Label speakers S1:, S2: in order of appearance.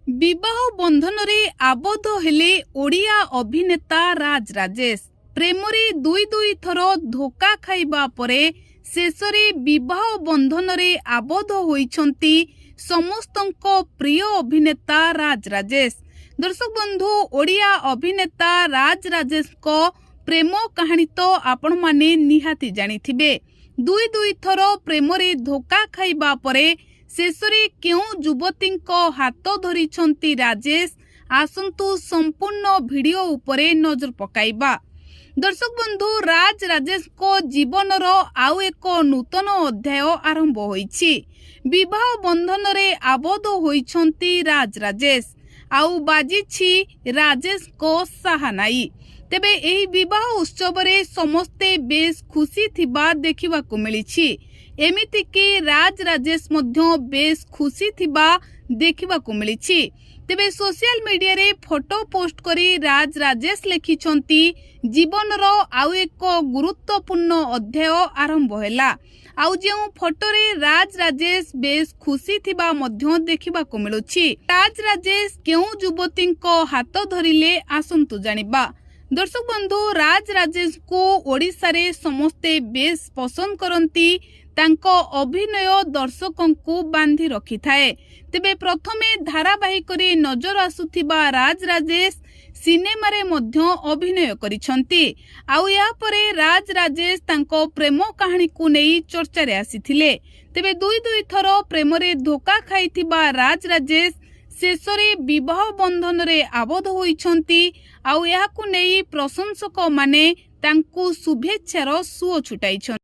S1: विवाह बंधन रे आबद्ध हेले ओडिया अभिनेता राज राजेश प्रेमरे दुई दुई थर धोखा खाइबा परे शेषरे विवाह बंधन रे आबद्ध होइछंती समस्तंको प्रिय अभिनेता राज राजेश। दर्शक बंधु, ओडिया अभिनेता राज राजेश को प्रेम कहानी तो आपण माने निहाती जानिथिबे। दुई दुई थर प्रेमरे धोखा खाइबा परे शेषरे क्यों युवतींको हाथ धरिछंती राजेश, आसंतु संपूर्ण वीडियो उपरे नजर पकाइबा। दर्शक बंधु, राज राजेश को जीवनर आउ एक नूतन अध्याय आरंभ होइछि। विवाह बंधन रे आबद्ध होइछंती राज राजेश, आउ बाजिछि राजेश को साहानाई। तेबे एही विवाह उत्सव रे समस्ते बेस खुशी थिबा देखिबाकू मिलिछि। एमिति कि राज राजेश मध्य बेस खुशी थिबा देखिबाकू मिलिछि। तेबे सोशल मीडिया रे फोटो पोस्ट करी राज राजेश लिखिछंती, जीवनर आउ एक गुरुत्वपूर्ण अध्याय आरंभ होला। आउ जेउ फोटो रे राज राजेश बेस खुशी थिबा मध्य देखिबाकू मिलुछि। राज राजेश केउ युवतींको हाथ धरिले आसंतु जानिबा। दर्शक बंधु, राज राजेश को ओडिशा रे समस्ते बेस पसंद करंती। तांको अभिनय दर्शकों को बांधी रखी थाए। तेबे प्रथमे धारावाहिक रे नजर आसुथिबा राज राजेश सिनेमा रे मध्य अभिनय करिछंती। आउ या परे राज राजेश तांको प्रेम कहानी को नेई चर्चा रे आसीथिले। तेबे दुई दुई थर प्रेम रे धोखा खाइथिबा राज राजेश शेषरे विवाह बंधन रे आबद्ध होइछंती। आउ याकू नेई प्रशंसक माने तांको शुभेच्छार सुओ छुटाइछंती।